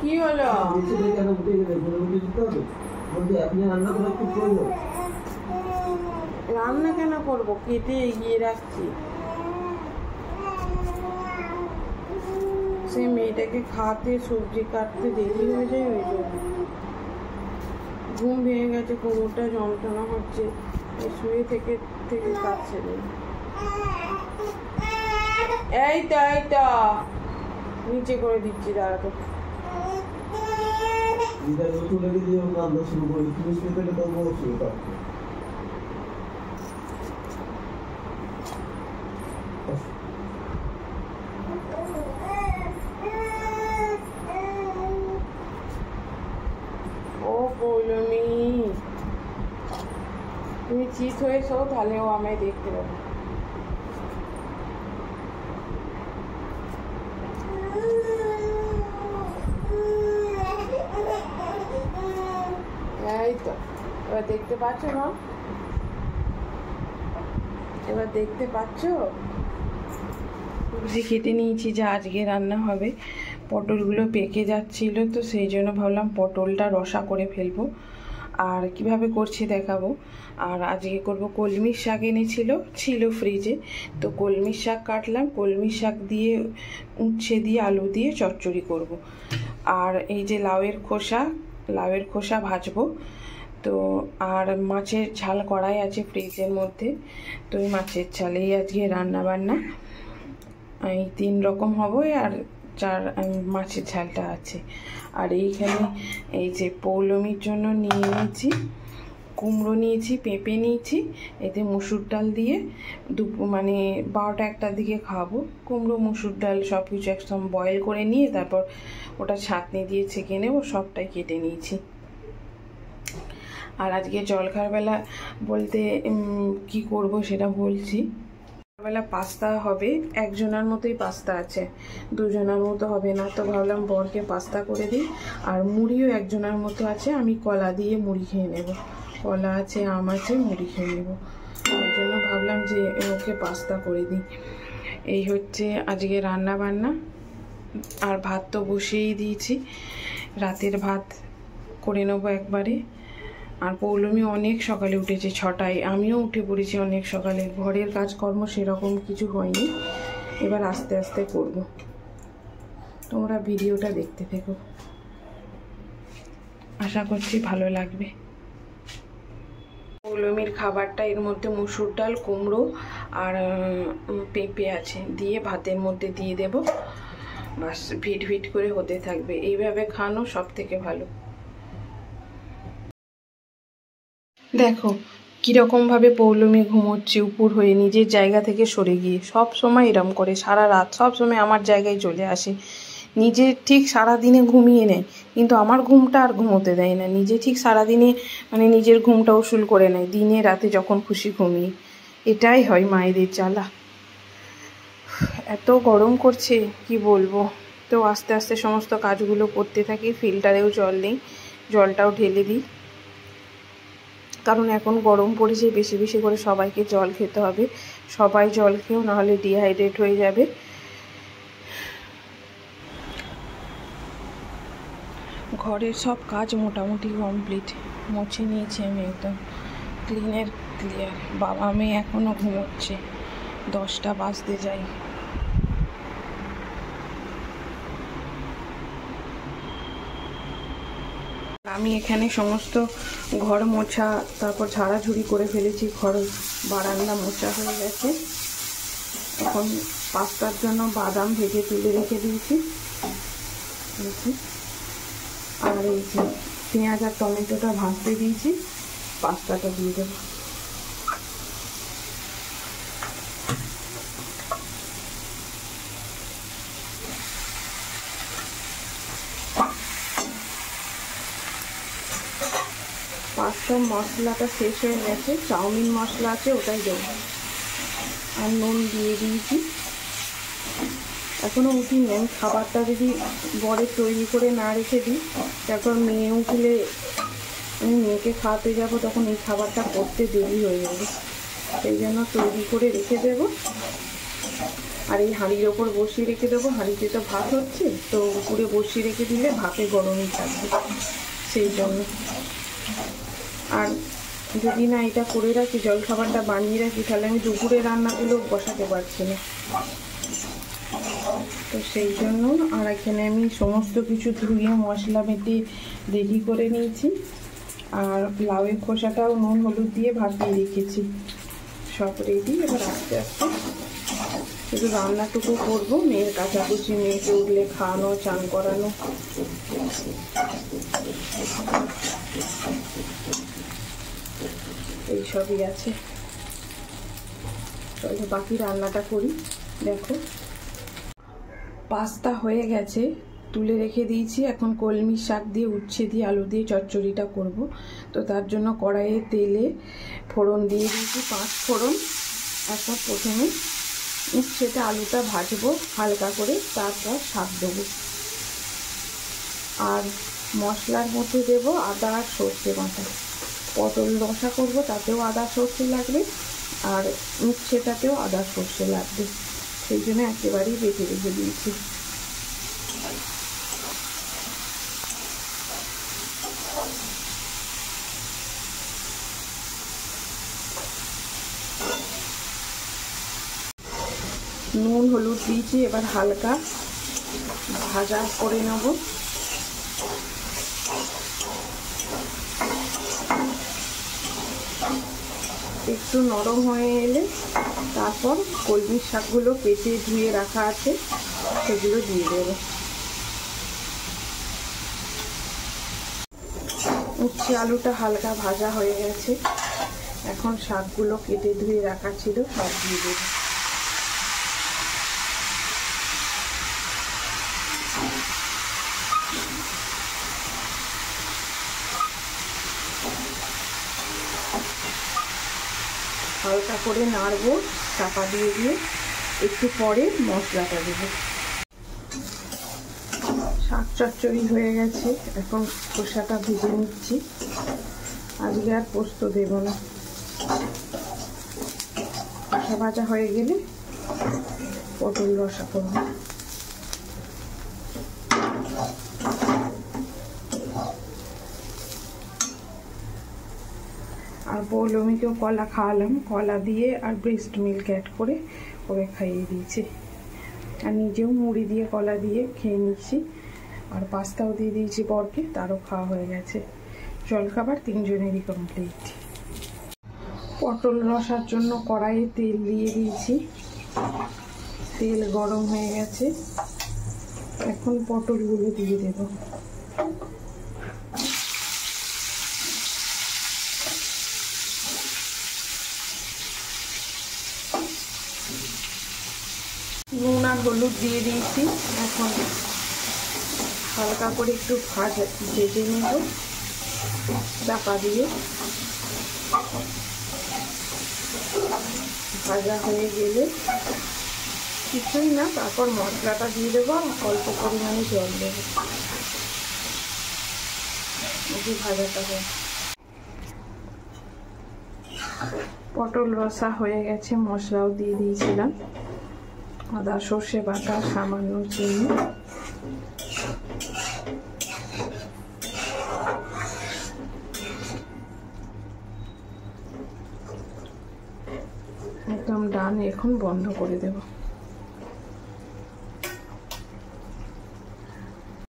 কি হলো? রান্না কেন করবো? কেটে এগিয়ে রাখছি। সে মেয়েটাকে খাওয়াতে সবজি কাটতে দেরি হয়ে যায়, ওই জন্য ঘুম ভেঙে গেছে, কোমরটা যন্ত্রণা হচ্ছে, শুয়ে থেকে থেকে কাটছে না। এই তো নিচে করে দিচ্ছি, দাঁড়াতো। ও পৌলমি, তুমি চিত হয়েছো, তাহলে ও আমায় দেখতে পাবে। এই তো এবার দেখতে পাচ্ছ না? এবার দেখতে পাচ্ছ? সবজি কেটে নিয়েছি, যা আজকে রান্না হবে। পটলগুলো পেকে যাচ্ছিল, তো সেই জন্য ভাবলাম পটলটা রসা করে ফেলবো। আর কিভাবে করছি দেখাবো। আর আজকে করব কলমির শাক ছিল ফ্রিজে, তো কলমির শাক কাটলাম, কলমির শাক দিয়ে উচ্ছে দিয়ে আলু দিয়ে চচ্চড়ি করব। আর এই যে লাউয়ের খোসা ভাজবো। তো আর মাছের ঝাল কড়াই আছে ফ্রিজের মধ্যে, তো এই মাছের ঝালেই আজকে রান্না বান্না, এই 3 রকম হবে। আর মাছের ঝালটা আছে। আর এইখানে এই যে পৌলমির জন্য নিয়ে নিয়েছি কুমড়ো, নিয়েছি পেঁপে, নিয়েছি। এতে মুসুর ডাল দিয়ে মানে 12টা 1টার দিকে খাবো। কুমড়ো মুসুর ডাল সব কিছু একদম বয়েল করে নিয়ে তারপর ওটা ছাঁকনি দিয়ে ছেঁকে নেবো, সবটাই কেটে নিয়েছি। আর আজকে জলখাবার বেলা বলতে কি করব সেটা বলছি। বেলা পাস্তা হবে, একজনের মতোই পাস্তা আছে, দুজনের মতো হবে না, তো ভাবলাম বরকে পাস্তা করে দিই। আর মুড়িও একজনের মতো আছে, আমি কলা দিয়ে মুড়ি খেয়ে নেব, কলা আছে, আম আছে, মুড়ি খেয়ে নেব। ওই জন্য ভাবলাম যে ওকে পাস্তা করে দিই। এই হচ্ছে আজকে রান্না বান্না। আর ভাত তো বসিয়েই দিয়েছি, রাতের ভাত করে নেবো একবারে। আর পৌলমি অনেক সকালে উঠেছে, 6টায়, আমিও উঠে পড়েছি অনেক সকালে। ঘরের কাজকর্ম সেরকম কিছু হয়নি, এবার আস্তে আস্তে করব। তোমরা ভিডিওটা দেখতে থেকো, আশা করছি ভালো লাগবে। পৌলমির খাবারটা এর মধ্যে মুসুর ডাল, কুমড়ো আর পেঁপে আছে, দিয়ে ভাতের মধ্যে দিয়ে দেব, বাস ভিট ভিট করে হতে থাকবে। এইভাবে খানো সব থেকে ভালো। দেখো কীরকমভাবে পৌলমি ঘুমোচ্ছে উপর হয়ে, নিজের জায়গা থেকে সরে গিয়ে। সব সময় এরম করে, সারা রাত সব সময় আমার জায়গায় চলে আসে। নিজে ঠিক সারাদিনে ঘুমিয়ে নেয়, কিন্তু আমার ঘুমটা আর ঘুমোতে দেয় না। নিজে ঠিক সারাদিনে মানে নিজের ঘুমটা উসুল করে নেয়, দিনে রাতে যখন খুশি ঘুমিয়ে। এটাই হয় মায়েদের জ্বালা। এত গরম করছে কি বলবো। তো আস্তে আস্তে সমস্ত কাজগুলো করতে থাকি। ফিল্টারেও জল নেই, জলটাও ঢেলে দিই, কারণ এখন গরম পড়েছে, বেশি বেশি করে সবাইকে জল খেতে হবে। সবাই জল খেয়েও, নাহলে ডিহাইড্রেট হয়ে যাবে। ঘরের সব কাজ মোটামুটি কমপ্লিট, মুছে নিয়েছি আমি একদম ক্লিয়ার। বাবা মেয়ে এখনও ঘুমোচ্ছে, 10টা বাজতে যাই। আমি এখানে সমস্ত ঘর মোছা, তারপর ঝাড়াঝুড়ি করে ফেলেছি, ঘর বারান্দা মোছা হয়ে গেছে। এখন পাস্তার জন্য বাদাম ভেজে তুলে রেখে দিয়েছি। আর এই যে পেঁয়াজ আর টমেটোটা ভাজতে দিয়েছি, পাস্তাটা দিয়ে দেবো। পাস্তার মশলাটা শেষ হয়ে গেছে, চাউমিন মশলা আছে ওটাই দেবো। আর নুন দিয়ে দিয়েছি। এখনও উঠিনি, আমি খাবারটা যদি বরের তৈরি করে না রেখে দিই, তারপর মেয়ে উঠলে আমি মেয়েকে খাওয়াতে যাব, তখন এই খাবারটা করতে দেরি হয়ে যাবে। সেই জন্য তৈরি করে রেখে দেবো। আর এই হাঁড়ির ওপর বসিয়ে রেখে দেবো, হাঁড়িতে তো ভাত হচ্ছে, তো উপরে বসিয়ে রেখে দিলে ভাপে গরমই থাকবে, সেই জন্য। আর যদি না এটা করে রাখি, জলখাবারটা বানিয়ে রাখি, তাহলে আমি দুপুরে রান্নাগুলো বসাতে পারছি না, তো সেই জন্য। আর এখানে আমি সমস্ত কিছু ধুয়ে মশলা বেটে রেডি করে নিয়েছি, আর লাউয়ের খোসাটাও নুন হলুদ দিয়ে ভাপিয়ে রেখেছি, সব রেডি। এবার আস্তে আস্তে শুধু রান্নাটুকু করবো, মেয়ের কাচাকুচি, মেয়েকে উঠলে খাওয়ানো, চান করানো, এইসবই আছে। চলো বাকি রান্নাটা করি। দেখো পাস্তা হয়ে গেছে, তুলে রেখে দিয়েছি। এখন কলমি শাক দিয়ে উচ্ছে দিয়ে আলু দিয়ে চচ্চড়িটা করব। তো তার জন্য কড়াইয়ে তেলে ফোড়ন দিয়ে দিয়েছি, 5 ফোড়ন। এখন প্রথমে উচ্ছেটা আলুটা ভাজবো হালকা করে, তারপর শাক দেবো। আর মশলার মধ্যে দেবো আদা আর সর্ষে বাটা। পটল রসা করব, তাতেও আদা সর্ষে লাগবে, আর উচ্ছেটাতেও আদা সর্ষে লাগবে, সেই জন্য একেবারেই বেটে রেখে দিয়েছি। নুন হলুদ দিয়েছি, এবার হালকা ভাজা করে নেব। একটু নরম হয়ে এলে তারপর কলমির শাকগুলো কেটে ধুয়ে রাখা আছে, সেগুলো দিয়ে দেবো। উচ্ছে আলুটা হালকা ভাজা হয়ে গেছে, এখন শাকগুলো কেটে ধুয়ে রাখা ছিল, সব দিয়ে দেবো। হালকা করে নাড়বো, চাপা দিয়ে দিয়ে একটু পরে মশলাটা দেবো। শাক চচ্চড়ি হয়ে গেছে, এখন খোসাটা ভেজে নিচ্ছি। আজকে আর পোস্ত দেব না, খোসা ভাজা হয়ে গেলে পটল রসা করব। আর পৌলমীকেও কলা খাওয়ালাম, কলা দিয়ে আর ব্রেস্ট মিল্ক অ্যাড করে ওকে খাইয়ে দিয়েছি। আর নিজেও মুড়ি দিয়ে কলা দিয়ে খেয়ে নিচ্ছি। আর পাস্তাও দিয়ে দিয়েছি বরকে, তারও খাওয়া হয়ে গেছে। জলখাবার 3 জনেরই কমপ্লিট। পটল রসার জন্য কড়াইয়ে তেল দিয়ে দিয়েছি, তেল গরম হয়ে গেছে, এখন পটলগুলো দিয়ে দেব। নুন আর হলুদ দিয়ে দিয়েছি, এখন হালকা করে একটু ভেজে নেব চাপা দিয়ে। ভাজা হয়ে গেলে কিছুই না, তারপর মশলাটা দিয়ে দেবো, অল্প পরিমাণে জল দেবো, ভাজাটা হয়। পটল রসা হয়ে গেছে, মশলাও দিয়ে দিয়েছিলাম, আদা সর্ষে বাটা, সামান্য চিনি। একদম ডান, এখন বন্ধ করে দেব।